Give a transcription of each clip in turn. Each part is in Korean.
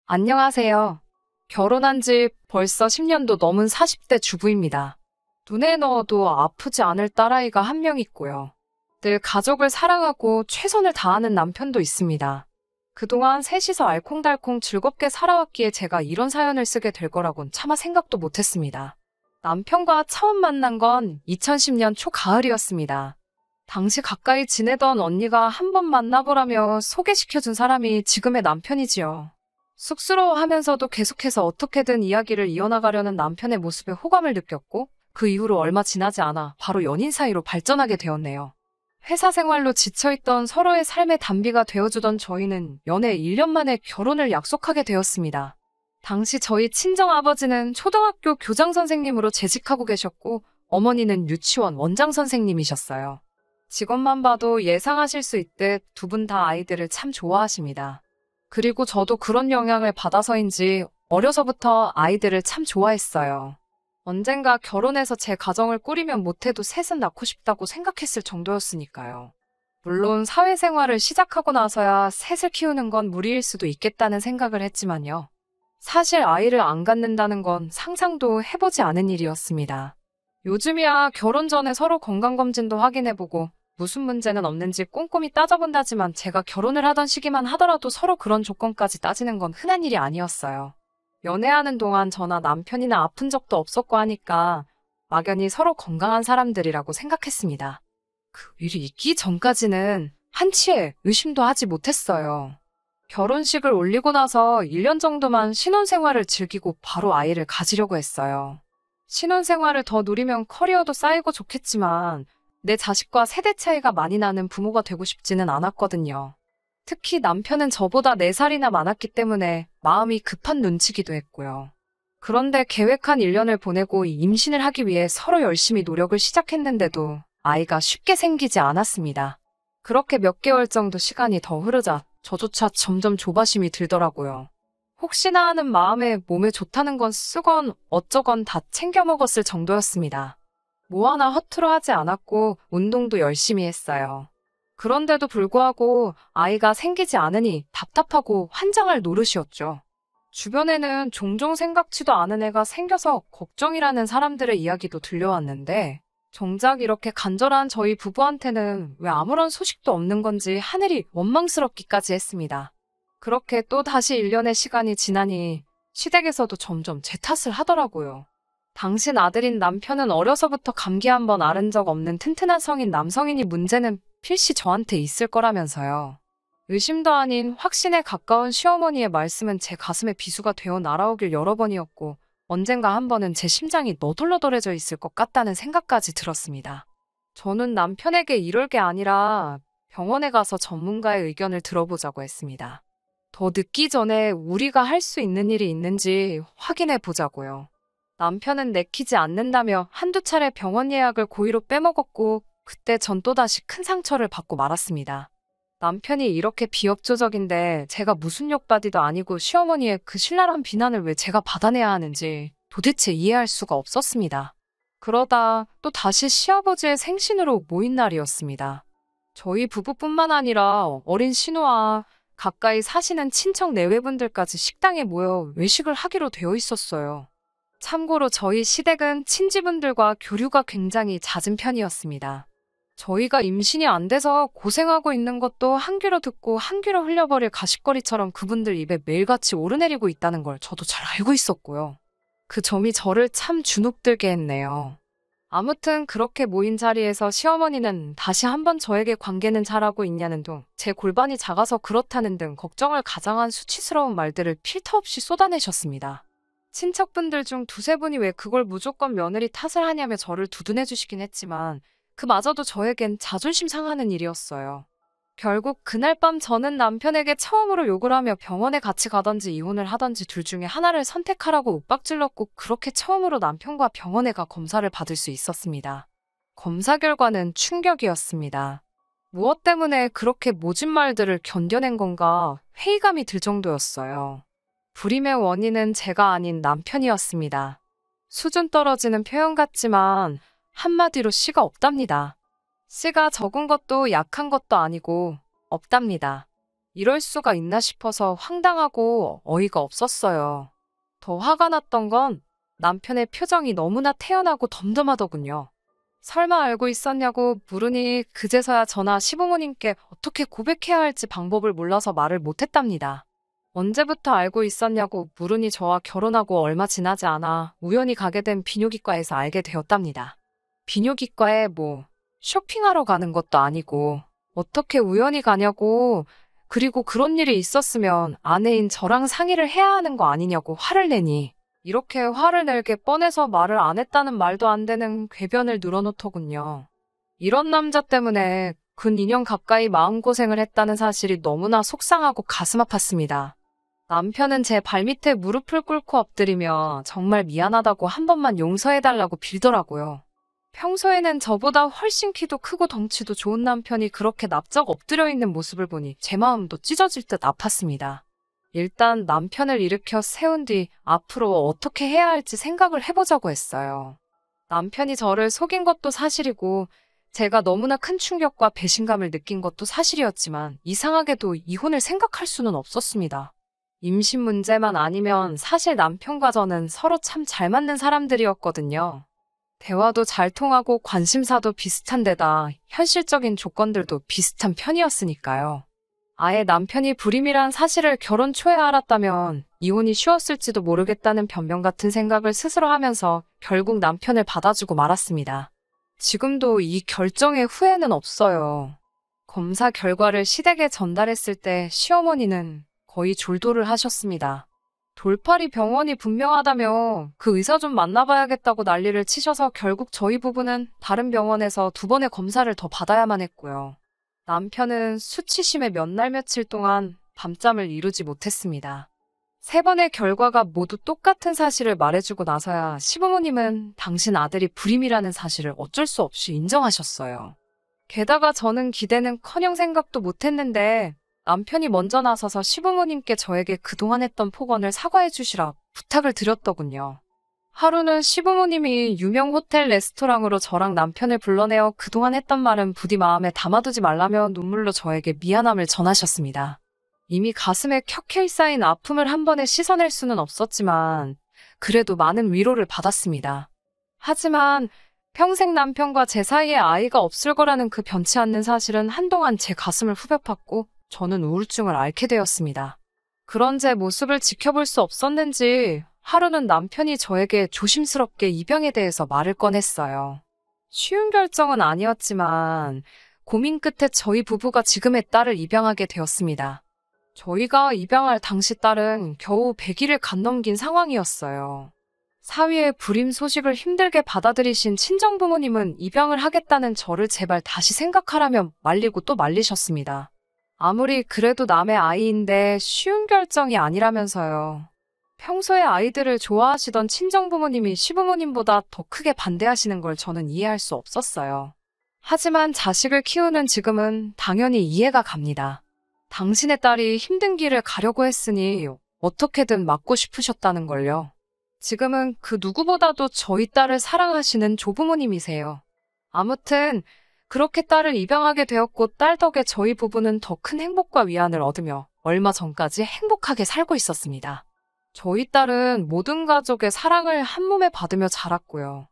안녕하세요. 결혼한 지 벌써 10년도 넘은 40대 주부입니다. 눈에 넣어도 아프지 않을 딸아이가 한 명 있고요. 늘 가족을 사랑하고 최선을 다하는 남편도 있습니다. 그동안 셋이서 알콩달콩 즐겁게 살아왔기에 제가 이런 사연을 쓰게 될 거라곤 차마 생각도 못했습니다. 남편과 처음 만난 건 2010년 초가을이었습니다. 당시 가까이 지내던 언니가 한번 만나보라며 소개시켜준 사람이 지금의 남편이지요. 쑥스러워하면서도 계속해서 어떻게든 이야기를 이어나가려는 남편의 모습에 호감을 느꼈고 그 이후로 얼마 지나지 않아 바로 연인 사이로 발전하게 되었네요. 회사 생활로 지쳐있던 서로의 삶의 단비가 되어주던 저희는 연애 1년 만에 결혼을 약속하게 되었습니다. 당시 저희 친정아버지는 초등학교 교장선생님으로 재직하고 계셨고 어머니는 유치원 원장선생님이셨어요. 직업만 봐도 예상하실 수 있듯 두 분 다 아이들을 참 좋아하십니다. 그리고 저도 그런 영향을 받아서인지 어려서부터 아이들을 참 좋아했어요. 언젠가 결혼해서 제 가정을 꾸리면 못해도 셋은 낳고 싶다고 생각했을 정도였으니까요. 물론 사회생활을 시작하고 나서야 셋을 키우는 건 무리일 수도 있겠다는 생각을 했지만요. 사실 아이를 안 갖는다는 건 상상도 해보지 않은 일이었습니다. 요즘이야 결혼 전에 서로 건강검진도 확인해보고 무슨 문제는 없는지 꼼꼼히 따져본다지만 제가 결혼을 하던 시기만 하더라도 서로 그런 조건까지 따지는 건 흔한 일이 아니었어요. 연애하는 동안 저나 남편이나 아픈 적도 없었고 하니까 막연히 서로 건강한 사람들이라고 생각했습니다. 그 일이 있기 전까지는 한치의 의심도 하지 못했어요. 결혼식을 올리고 나서 1년 정도만 신혼생활을 즐기고 바로 아이를 가지려고 했어요. 신혼생활을 더 누리면 커리어도 쌓이고 좋겠지만 내 자식과 세대 차이가 많이 나는 부모가 되고 싶지는 않았거든요. 특히 남편은 저보다 4살이나 많았기 때문에 마음이 급한 눈치기도 했고요. 그런데 계획한 1년을 보내고 임신을 하기 위해 서로 열심히 노력을 시작했는데도 아이가 쉽게 생기지 않았습니다. 그렇게 몇 개월 정도 시간이 더 흐르자 저조차 점점 조바심이 들더라고요. 혹시나 하는 마음에 몸에 좋다는 건 쓰건 어쩌건 다 챙겨 먹었을 정도였습니다. 뭐 하나 허투루 하지 않았고 운동도 열심히 했어요. 그런데도 불구하고 아이가 생기지 않으니 답답하고 환장할 노릇이었죠. 주변에는 종종 생각지도 않은 애가 생겨서 걱정이라는 사람들의 이야기도 들려왔는데 정작 이렇게 간절한 저희 부부한테는 왜 아무런 소식도 없는 건지 하늘이 원망스럽기까지 했습니다. 그렇게 또 다시 1년의 시간이 지나니 시댁에서도 점점 제 탓을 하더라고요. 당신 아들인 남편은 어려서부터 감기 한 번 앓은 적 없는 튼튼한 성인 남성이니 문제는 필시 저한테 있을 거라면서요. 의심도 아닌 확신에 가까운 시어머니의 말씀은 제 가슴에 비수가 되어 날아오길 여러 번이었고 언젠가 한 번은 제 심장이 너덜너덜해져 있을 것 같다는 생각까지 들었습니다. 저는 남편에게 이럴 게 아니라 병원에 가서 전문가의 의견을 들어보자고 했습니다. 더 늦기 전에 우리가 할 수 있는 일이 있는지 확인해 보자고요. 남편은 내키지 않는다며 한두 차례 병원 예약을 고의로 빼먹었고 그때 전 또다시 큰 상처를 받고 말았습니다. 남편이 이렇게 비협조적인데 제가 무슨 욕받이도 아니고 시어머니의 그 신랄한 비난을 왜 제가 받아내야 하는지 도대체 이해할 수가 없었습니다. 그러다 또 다시 시아버지의 생신으로 모인 날이었습니다. 저희 부부뿐만 아니라 어린 신우와 가까이 사시는 친척 내외분들까지 식당에 모여 외식을 하기로 되어 있었어요. 참고로 저희 시댁은 친지분들과 교류가 굉장히 잦은 편이었습니다. 저희가 임신이 안 돼서 고생하고 있는 것도 한 귀로 듣고 한 귀로 흘려버릴 가십거리처럼 그분들 입에 매일같이 오르내리고 있다는 걸 저도 잘 알고 있었고요. 그 점이 저를 참 주눅들게 했네요. 아무튼 그렇게 모인 자리에서 시어머니는 다시 한번 저에게 관계는 잘하고 있냐는 둥, 제 골반이 작아서 그렇다는 등 걱정을 가장한 수치스러운 말들을 필터 없이 쏟아내셨습니다. 친척분들 중 두세 분이 왜 그걸 무조건 며느리 탓을 하냐며 저를 두둔해 주시긴 했지만 그마저도 저에겐 자존심 상하는 일이었어요. 결국 그날 밤 저는 남편에게 처음으로 욕을 하며 병원에 같이 가던지 이혼을 하던지 둘 중에 하나를 선택하라고 윽박질렀고 그렇게 처음으로 남편과 병원에 가 검사를 받을 수 있었습니다. 검사 결과는 충격이었습니다. 무엇 때문에 그렇게 모진 말들을 견뎌낸 건가 회의감이 들 정도였어요. 불임의 원인은 제가 아닌 남편이었습니다. 수준 떨어지는 표현 같지만 한마디로 씨가 없답니다. 씨가 적은 것도 약한 것도 아니고 없답니다. 이럴 수가 있나 싶어서 황당하고 어이가 없었어요. 더 화가 났던 건 남편의 표정이 너무나 태연하고 덤덤하더군요. 설마 알고 있었냐고 물으니 그제서야 저나 시부모님께 어떻게 고백해야 할지 방법을 몰라서 말을 못했답니다. 언제부터 알고 있었냐고 물으니 저와 결혼하고 얼마 지나지 않아 우연히 가게 된 비뇨기과에서 알게 되었답니다. 비뇨기과에 쇼핑하러 가는 것도 아니고 어떻게 우연히 가냐고, 그리고 그런 일이 있었으면 아내인 저랑 상의를 해야 하는 거 아니냐고 화를 내니 이렇게 화를 낼게 뻔해서 말을 안 했다는 말도 안 되는 궤변을 늘어놓더군요. 이런 남자 때문에 근 2년 가까이 마음고생을 했다는 사실이 너무나 속상하고 가슴 아팠습니다. 남편은 제 발밑에 무릎을 꿇고 엎드리며 정말 미안하다고 한 번만 용서해달라고 빌더라고요. 평소에는 저보다 훨씬 키도 크고 덩치도 좋은 남편이 그렇게 납작 엎드려 있는 모습을 보니 제 마음도 찢어질 듯 아팠습니다. 일단 남편을 일으켜 세운 뒤 앞으로 어떻게 해야 할지 생각을 해보자고 했어요. 남편이 저를 속인 것도 사실이고 제가 너무나 큰 충격과 배신감을 느낀 것도 사실이었지만 이상하게도 이혼을 생각할 수는 없었습니다. 임신 문제만 아니면 사실 남편과 저는 서로 참 잘 맞는 사람들이었거든요. 대화도 잘 통하고 관심사도 비슷한 데다 현실적인 조건들도 비슷한 편이었으니까요. 아예 남편이 불임이란 사실을 결혼 초에 알았다면 이혼이 쉬웠을지도 모르겠다는 변명 같은 생각을 스스로 하면서 결국 남편을 받아주고 말았습니다. 지금도 이 결정에 후회는 없어요. 검사 결과를 시댁에 전달했을 때 시어머니는 거의 졸도를 하셨습니다. 돌팔이 병원이 분명하다며 그 의사 좀 만나봐야겠다고 난리를 치셔서 결국 저희 부부는 다른 병원에서 2번의 검사를 더 받아야만 했고요. 남편은 수치심에 몇 날 며칠 동안 밤잠을 이루지 못했습니다. 3번의 결과가 모두 똑같은 사실을 말해주고 나서야 시부모님은 당신 아들이 불임이라는 사실을 어쩔 수 없이 인정하셨어요. 게다가 저는 기대는커녕 생각도 못했는데 남편이 먼저 나서서 시부모님께 저에게 그동안 했던 폭언을 사과해 주시라 부탁을 드렸더군요. 하루는 시부모님이 유명 호텔 레스토랑으로 저랑 남편을 불러내어 그동안 했던 말은 부디 마음에 담아두지 말라며 눈물로 저에게 미안함을 전하셨습니다. 이미 가슴에 켜켜이 쌓인 아픔을 한 번에 씻어낼 수는 없었지만 그래도 많은 위로를 받았습니다. 하지만 평생 남편과 제 사이에 아이가 없을 거라는 그 변치 않는 사실은 한동안 제 가슴을 후벼 팠고 저는 우울증을 앓게 되었습니다. 그런 제 모습을 지켜볼 수 없었는지 하루는 남편이 저에게 조심스럽게 입양에 대해서 말을 꺼냈어요. 쉬운 결정은 아니었지만 고민 끝에 저희 부부가 지금의 딸을 입양하게 되었습니다. 저희가 입양할 당시 딸은 겨우 100일을 갓 넘긴 상황이었어요. 사위의 불임 소식을 힘들게 받아들이신 친정부모님은 입양을 하겠다는 저를 제발 다시 생각하라며 말리고 또 말리셨습니다. 아무리 그래도 남의 아이인데 쉬운 결정이 아니라면서요. 평소에 아이들을 좋아하시던 친정부모님이 시부모님보다 더 크게 반대하시는 걸 저는 이해할 수 없었어요. 하지만 자식을 키우는 지금은 당연히 이해가 갑니다. 당신의 딸이 힘든 길을 가려고 했으니 어떻게든 막고 싶으셨다는 걸요. 지금은 그 누구보다도 저희 딸을 사랑하시는 조부모님이세요. 아무튼 그렇게 딸을 입양하게 되었고 딸 덕에 저희 부부는 더 큰 행복과 위안을 얻으며 얼마 전까지 행복하게 살고 있었습니다. 저희 딸은 모든 가족의 사랑을 한 몸에 받으며 자랐고요.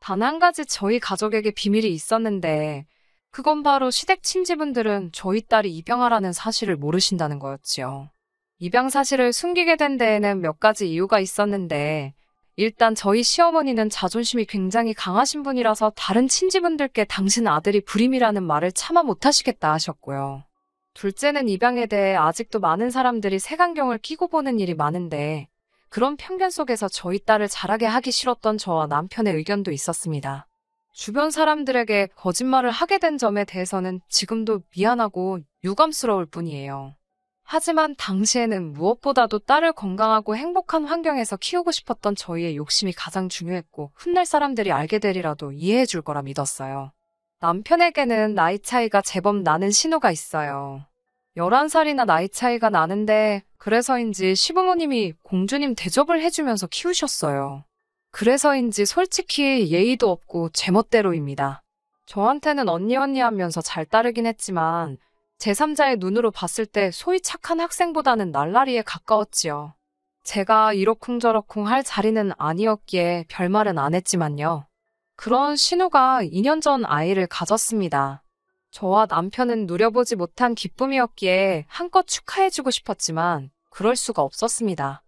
단 한 가지 저희 가족에게 비밀이 있었는데 그건 바로 시댁 친지분들은 저희 딸이 입양하라는 사실을 모르신다는 거였지요. 입양 사실을 숨기게 된 데에는 몇 가지 이유가 있었는데 일단 저희 시어머니는 자존심이 굉장히 강하신 분이라서 다른 친지분들께 당신 아들이 불임이라는 말을 차마 못하시겠다 하셨고요. 둘째는 입양에 대해 아직도 많은 사람들이 색안경을 끼고 보는 일이 많은데 그런 편견 속에서 저희 딸을 자라게 하기 싫었던 저와 남편의 의견도 있었습니다. 주변 사람들에게 거짓말을 하게 된 점에 대해서는 지금도 미안하고 유감스러울 뿐이에요. 하지만 당시에는 무엇보다도 딸을 건강하고 행복한 환경에서 키우고 싶었던 저희의 욕심이 가장 중요했고 훗날 사람들이 알게 되리라도 이해해 줄 거라 믿었어요. 남편에게는 나이 차이가 제법 나는 신호가 있어요. 11살이나 나이 차이가 나는데 그래서인지 시부모님이 공주님 대접을 해주면서 키우셨어요. 그래서인지 솔직히 예의도 없고 제멋대로입니다. 저한테는 언니 하면서 잘 따르긴 했지만 제3자의 눈으로 봤을 때 소위 착한 학생보다는 날라리에 가까웠지요. 제가 이러쿵저러쿵 할 자리는 아니었기에 별말은 안 했지만요. 그런 신우가 2년 전 아이를 가졌습니다. 저와 남편은 누려보지 못한 기쁨이었기에 한껏 축하해주고 싶었지만 그럴 수가 없었습니다.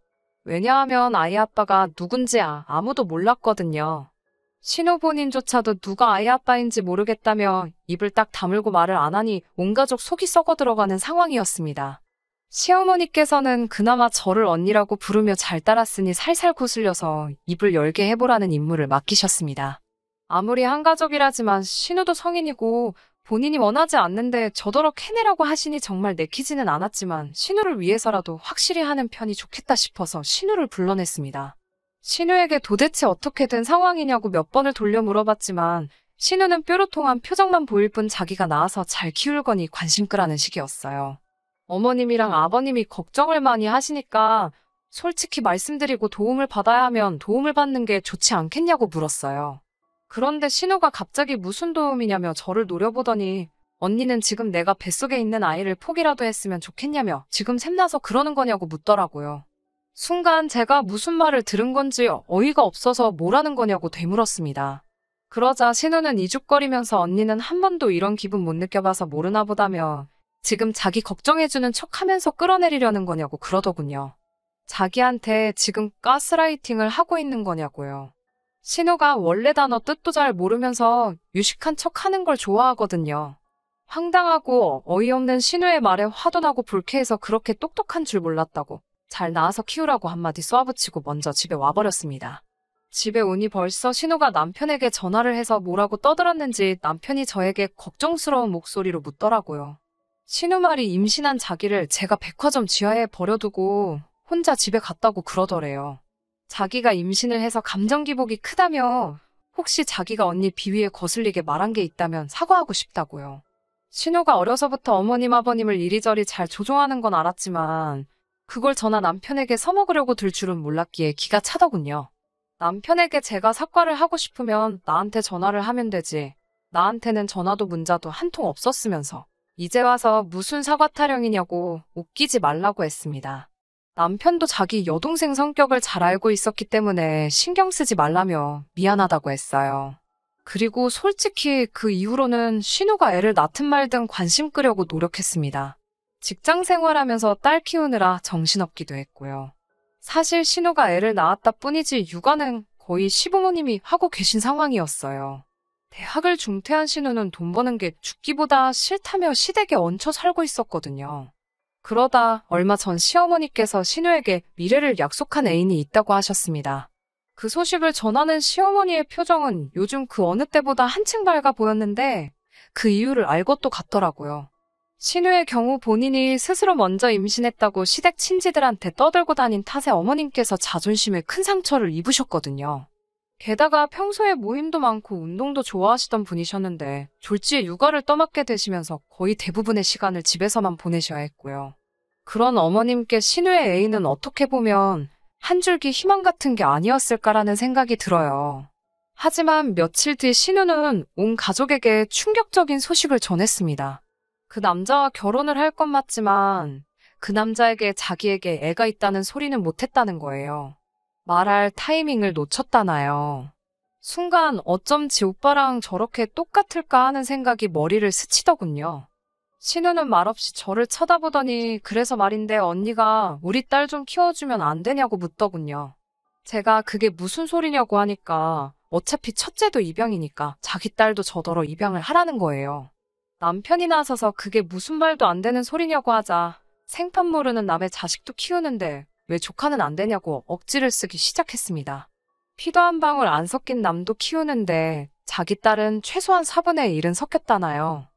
왜냐하면 아이 아빠가 누군지 아무도 몰랐거든요. 신우 본인조차도 누가 아이 아빠인지 모르겠다며 입을 딱 다물고 말을 안 하니 온 가족 속이 썩어 들어가는 상황이었습니다. 시어머니께서는 그나마 저를 언니라고 부르며 잘 따랐으니 살살 거슬려서 입을 열게 해보라는 임무를 맡기셨습니다. 아무리 한가족이라지만 신우도 성인이고 본인이 원하지 않는데 저더러 해내라고 하시니 정말 내키지는 않았지만 신우를 위해서라도 확실히 하는 편이 좋겠다 싶어서 신우를 불러냈습니다. 신우에게 도대체 어떻게 된 상황이냐고 몇 번을 돌려 물어봤지만 신우는 뾰로통한 표정만 보일 뿐 자기가 낳아서 잘 키울 거니 관심 끄라는 식이었어요. 어머님이랑 아버님이 걱정을 많이 하시니까 솔직히 말씀드리고 도움을 받아야 하면 도움을 받는 게 좋지 않겠냐고 물었어요. 그런데 신우가 갑자기 무슨 도움이냐며 저를 노려보더니 언니는 지금 내가 뱃속에 있는 아이를 포기라도 했으면 좋겠냐며 지금 샘나서 그러는 거냐고 묻더라고요. 순간 제가 무슨 말을 들은 건지 어이가 없어서 뭐라는 거냐고 되물었습니다. 그러자 신우는 이죽거리면서 언니는 한 번도 이런 기분 못 느껴봐서 모르나 보다며 지금 자기 걱정해주는 척하면서 끌어내리려는 거냐고 그러더군요. 자기한테 지금 가스라이팅을 하고 있는 거냐고요. 신우가 원래 단어 뜻도 잘 모르면서 유식한 척하는 걸 좋아하거든요. 황당하고 어이없는 신우의 말에 화도 나고 불쾌해서 그렇게 똑똑한 줄 몰랐다고 잘 낳아서 키우라고 한마디 쏘아붙이고 먼저 집에 와버렸습니다. 집에 오니 벌써 신우가 남편에게 전화를 해서 뭐라고 떠들었는지 남편이 저에게 걱정스러운 목소리로 묻더라고요. 신우 말이 임신한 자기를 제가 백화점 지하에 버려두고 혼자 집에 갔다고 그러더래요. 자기가 임신을 해서 감정기복이 크다며 혹시 자기가 언니 비위에 거슬리게 말한 게 있다면 사과하고 싶다고요. 신우가 어려서부터 어머님 아버님을 이리저리 잘 조종하는 건 알았지만 그걸 저나 남편에게 써먹으려고 들 줄은 몰랐기에 기가 차더군요. 남편에게 제가 사과를 하고 싶으면 나한테 전화를 하면 되지. 나한테는 전화도 문자도 한 통 없었으면서 이제 와서 무슨 사과 타령이냐고 웃기지 말라고 했습니다. 남편도 자기 여동생 성격을 잘 알고 있었기 때문에 신경 쓰지 말라며 미안하다고 했어요. 그리고 솔직히 그 이후로는 신우가 애를 낳든 말든 관심 끄려고 노력했습니다. 직장 생활하면서 딸 키우느라 정신없기도 했고요. 사실 신우가 애를 낳았다 뿐이지 육아는 거의 시부모님이 하고 계신 상황이었어요. 대학을 중퇴한 신우는 돈 버는 게 죽기보다 싫다며 시댁에 얹혀 살고 있었거든요. 그러다 얼마 전 시어머니께서 신우에게 미래를 약속한 애인이 있다고 하셨습니다. 그 소식을 전하는 시어머니의 표정은 요즘 그 어느 때보다 한층 밝아 보였는데 그 이유를 알 것도 같더라고요. 신우의 경우 본인이 스스로 먼저 임신했다고 시댁 친지들한테 떠들고 다닌 탓에 어머님께서 자존심에 큰 상처를 입으셨거든요. 게다가 평소에 모임도 많고 운동도 좋아하시던 분이셨는데 졸지에 육아를 떠맡게 되시면서 거의 대부분의 시간을 집에서만 보내셔야 했고요. 그런 어머님께 신우의 애인은 어떻게 보면 한 줄기 희망 같은 게 아니었을까라는 생각이 들어요. 하지만 며칠 뒤 신우는 온 가족에게 충격적인 소식을 전했습니다. 그 남자와 결혼을 할 건 맞지만 그 남자에게 자기에게 애가 있다는 소리는 못했다는 거예요. 말할 타이밍을 놓쳤다나요. 순간 어쩜 지 오빠랑 저렇게 똑같을까 하는 생각이 머리를 스치더군요. 신우는 말없이 저를 쳐다보더니 그래서 말인데 언니가 우리 딸 좀 키워주면 안 되냐고 묻더군요. 제가 그게 무슨 소리냐고 하니까 어차피 첫째도 입양이니까 자기 딸도 저더러 입양을 하라는 거예요. 남편이 나서서 그게 무슨 말도 안 되는 소리냐고 하자 생판 모르는 남의 자식도 키우는데 왜 조카는 안 되냐고 억지를 쓰기 시작했습니다. 피도 한 방울 안 섞인 남도 키우는데 자기 딸은 최소한 4분의 1은 섞였다나요.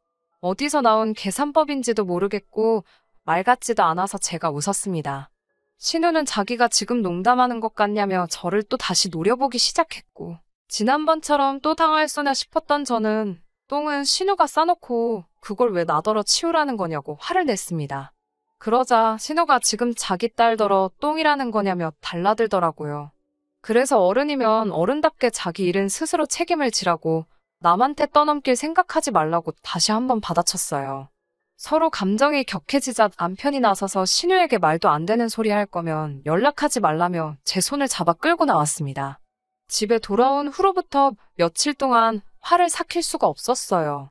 어디서 나온 계산법인지도 모르겠고 말 같지도 않아서 제가 웃었습니다. 신우는 자기가 지금 농담하는 것 같냐며 저를 또 다시 노려보기 시작했고 지난번처럼 또 당할 소냐 싶었던 저는 똥은 신우가 싸놓고 그걸 왜 나더러 치우라는 거냐고 화를 냈습니다. 그러자 신우가 지금 자기 딸더러 똥이라는 거냐며 달라들더라고요. 그래서 어른이면 어른답게 자기 일은 스스로 책임을 지라고 남한테 떠넘길 생각하지 말라고 다시 한번 받아쳤어요. 서로 감정이 격해지자 남편이 나서서 신우에게 말도 안 되는 소리 할 거면 연락하지 말라며 제 손을 잡아 끌고 나왔습니다. 집에 돌아온 후로부터 며칠 동안 화를 삭힐 수가 없었어요.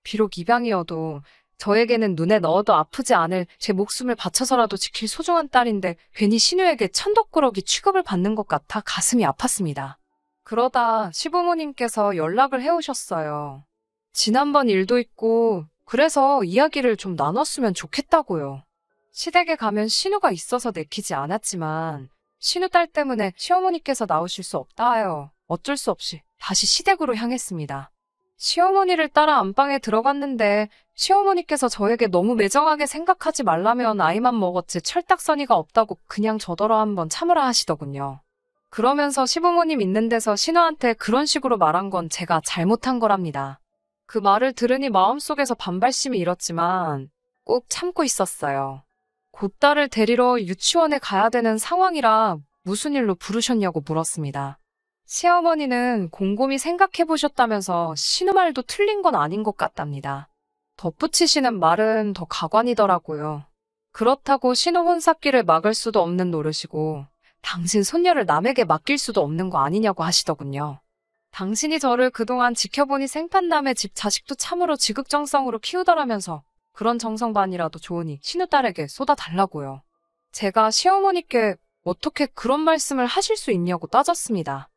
비록 입양이어도 저에게는 눈에 넣어도 아프지 않을 제 목숨을 바쳐서라도 지킬 소중한 딸인데 괜히 신우에게 천덕꾸러기 취급을 받는 것 같아 가슴이 아팠습니다. 그러다 시부모님께서 연락을 해오셨어요. 지난번 일도 있고 그래서 이야기를 좀 나눴으면 좋겠다고요. 시댁에 가면 신우가 있어서 내키지 않았지만 신우 딸 때문에 시어머니께서 나오실 수 없다 하여 어쩔 수 없이 다시 시댁으로 향했습니다. 시어머니를 따라 안방에 들어갔는데 시어머니께서 저에게 너무 매정하게 생각하지 말라면 아이만 먹었지 철딱서니가 없다고 그냥 저더러 한번 참으라 하시더군요. 그러면서 시부모님 있는 데서 신우한테 그런 식으로 말한 건 제가 잘못한 거랍니다. 그 말을 들으니 마음속에서 반발심이 일었지만 꼭 참고 있었어요. 곧 딸을 데리러 유치원에 가야 되는 상황이라 무슨 일로 부르셨냐고 물었습니다. 시어머니는 곰곰이 생각해보셨다면서 신우 말도 틀린 건 아닌 것 같답니다. 덧붙이시는 말은 더 가관이더라고요. 그렇다고 신우 혼삭기를 막을 수도 없는 노릇이고 당신 손녀를 남에게 맡길 수도 없는 거 아니냐고 하시더군요. 당신이 저를 그동안 지켜보니 생판남의 집 자식도 참으로 지극정성으로 키우더라면서 그런 정성반이라도 좋으니 신우 딸에게 쏟아달라고요. 제가 시어머니께 어떻게 그런 말씀을 하실 수 있냐고 따졌습니다.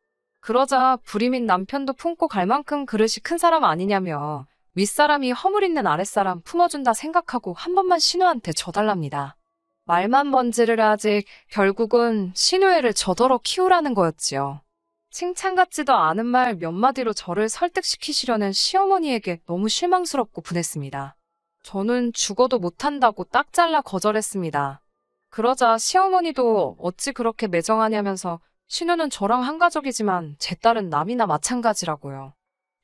그러자 불임인 남편도 품고 갈 만큼 그릇이 큰 사람 아니냐며 윗사람이 허물 있는 아랫사람 품어준다 생각하고 한 번만 신우한테 줘달랍니다. 말만 먼지를 하지 결국은 신우애를 저더러 키우라는 거였지요. 칭찬 같지도 않은 말 몇 마디로 저를 설득시키시려는 시어머니에게 너무 실망스럽고 분했습니다. 저는 죽어도 못한다고 딱 잘라 거절했습니다. 그러자 시어머니도 어찌 그렇게 매정하냐면서 신우는 저랑 한 가족이지만 제 딸은 남이나 마찬가지라고요.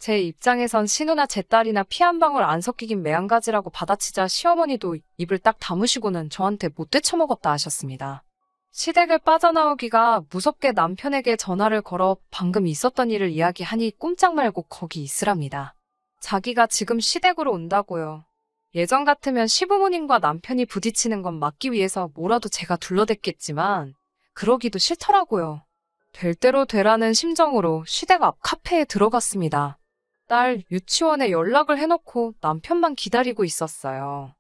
제 입장에선 신우나 제 딸이나 피 한 방울 안 섞이긴 매한가지라고 받아치자 시어머니도 입을 딱 다무시고는 저한테 못 되쳐먹었다 하셨습니다. 시댁을 빠져나오기가 무섭게 남편에게 전화를 걸어 방금 있었던 일을 이야기하니 꼼짝 말고 거기 있으랍니다. 자기가 지금 시댁으로 온다고요. 예전 같으면 시부모님과 남편이 부딪히는 건 막기 위해서 뭐라도 제가 둘러댔겠지만 그러기도 싫더라고요. 될 대로 되라는 심정으로 시댁 앞 카페에 들어갔습니다. 딸 유치원에 연락을 해놓고 남편만 기다리고 있었어요.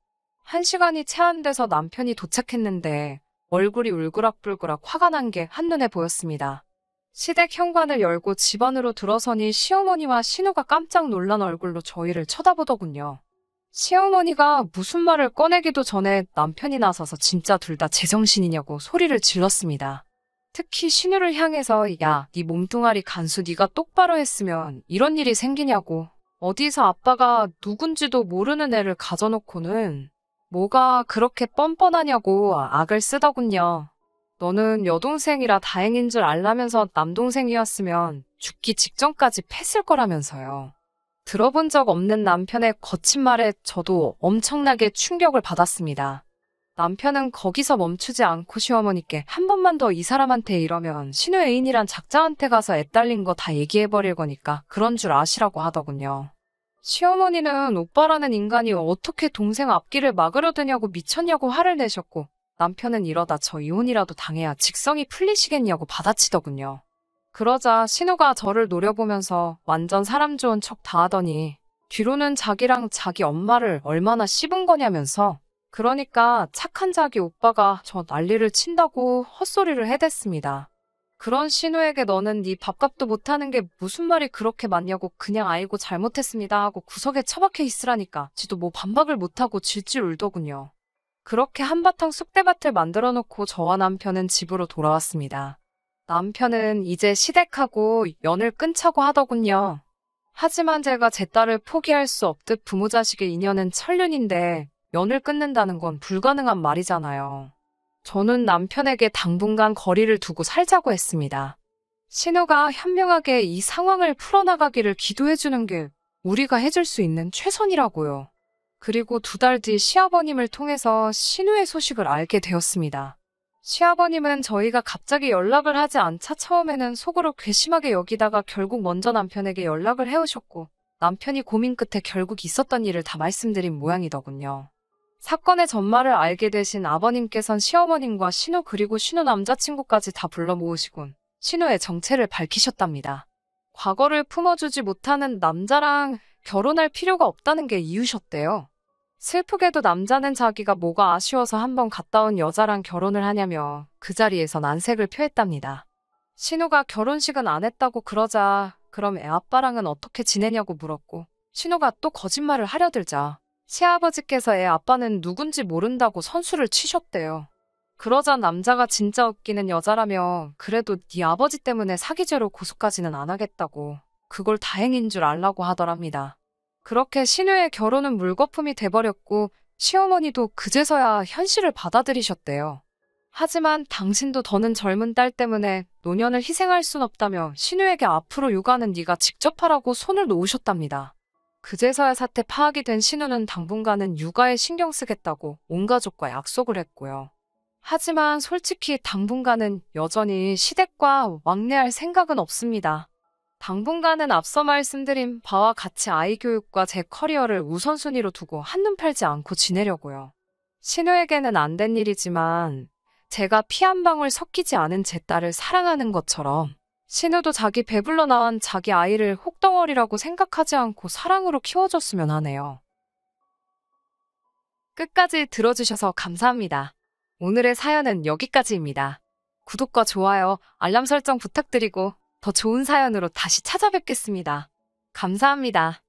1시간이 채 안 돼서 남편이 도착했는데 얼굴이 울그락불그락 화가 난 게 한눈에 보였습니다. 시댁 현관을 열고 집 안으로 들어서니 시어머니와 신우가 깜짝 놀란 얼굴로 저희를 쳐다보더군요. 시어머니가 무슨 말을 꺼내기도 전에 남편이 나서서 진짜 둘 다 제정신이냐고 소리를 질렀습니다. 특히 신우를 향해서 야, 네 몸뚱아리 간수 네가 똑바로 했으면 이런 일이 생기냐고. 어디서 아빠가 누군지도 모르는 애를 가져놓고는 뭐가 그렇게 뻔뻔하냐고 악을 쓰더군요. 너는 여동생이라 다행인 줄 알라면서 남동생이었으면 죽기 직전까지 팼을 거라면서요. 들어본 적 없는 남편의 거친 말에 저도 엄청나게 충격을 받았습니다. 남편은 거기서 멈추지 않고 시어머니께 한 번만 더 이 사람한테 이러면 신우 애인이란 작자한테 가서 애 딸린 거 다 얘기해버릴 거니까 그런 줄 아시라고 하더군요. 시어머니는 오빠라는 인간이 어떻게 동생 앞길을 막으려 드냐고 미쳤냐고 화를 내셨고 남편은 이러다 저 이혼이라도 당해야 직성이 풀리시겠냐고 받아치더군요. 그러자 신우가 저를 노려보면서 완전 사람 좋은 척 다 하더니 뒤로는 자기랑 자기 엄마를 얼마나 씹은 거냐면서 그러니까 착한 자기 오빠가 저 난리를 친다고 헛소리를 해댔습니다. 그런 신우에게 너는 네 밥값도 못하는 게 무슨 말이 그렇게 많냐고 그냥 아이고 잘못했습니다 하고 구석에 처박혀 있으라니까 지도 뭐 반박을 못하고 질질 울더군요. 그렇게 한바탕 쑥대밭을 만들어 놓고 저와 남편은 집으로 돌아왔습니다. 남편은 이제 시댁하고 연을 끊자고 하더군요. 하지만 제가 제 딸을 포기할 수 없듯 부모 자식의 인연은 천륜인데 연을 끊는다는 건 불가능한 말이잖아요. 저는 남편에게 당분간 거리를 두고 살자고 했습니다. 신우가 현명하게 이 상황을 풀어나가기를 기도해주는 게 우리가 해줄 수 있는 최선이라고요. 그리고 2달 뒤 시아버님을 통해서 신우의 소식을 알게 되었습니다. 시아버님은 저희가 갑자기 연락을 하지 않자 처음에는 속으로 괘씸하게 여기다가 결국 먼저 남편에게 연락을 해오셨고 남편이 고민 끝에 결국 있었던 일을 다 말씀드린 모양이더군요. 사건의 전말을 알게 되신 아버님께선 시어머님과 신우 그리고 신우 남자친구까지 다 불러 모으시곤 신우의 정체를 밝히셨답니다. 과거를 품어주지 못하는 남자랑 결혼할 필요가 없다는 게 이유셨대요. 슬프게도 남자는 자기가 뭐가 아쉬워서 한번 갔다 온 여자랑 결혼을 하냐며 그 자리에서 난색을 표했답니다. 신우가 결혼식은 안 했다고 그러자 그럼 애 아빠랑은 어떻게 지내냐고 물었고 신우가 또 거짓말을 하려 들자 시아버지께서 애 아빠는 누군지 모른다고 선수를 치셨대요. 그러자 남자가 진짜 웃기는 여자라며 그래도 네 아버지 때문에 사기죄로 고소까지는 안 하겠다고 그걸 다행인 줄 알라고 하더랍니다. 그렇게 신우의 결혼은 물거품이 돼버렸고 시어머니도 그제서야 현실을 받아들이셨대요. 하지만 당신도 더는 젊은 딸 때문에 노년을 희생할 순 없다며 신우에게 앞으로 육아는 네가 직접 하라고 손을 놓으셨답니다. 그제서야 사태 파악이 된 신우는 당분간은 육아에 신경 쓰겠다고 온 가족과 약속을 했고요. 하지만 솔직히 당분간은 여전히 시댁과 왕래할 생각은 없습니다. 당분간은 앞서 말씀드린 바와 같이 아이 교육과 제 커리어를 우선순위로 두고 한눈 팔지 않고 지내려고요. 신우에게는 안 된 일이지만 제가 피 한 방울 섞이지 않은 제 딸을 사랑하는 것처럼 신우도 자기 배불러 낳은 자기 아이를 혹덩어리라고 생각하지 않고 사랑으로 키워줬으면 하네요. 끝까지 들어주셔서 감사합니다. 오늘의 사연은 여기까지입니다. 구독과 좋아요, 알람 설정 부탁드리고 더 좋은 사연으로 다시 찾아뵙겠습니다. 감사합니다.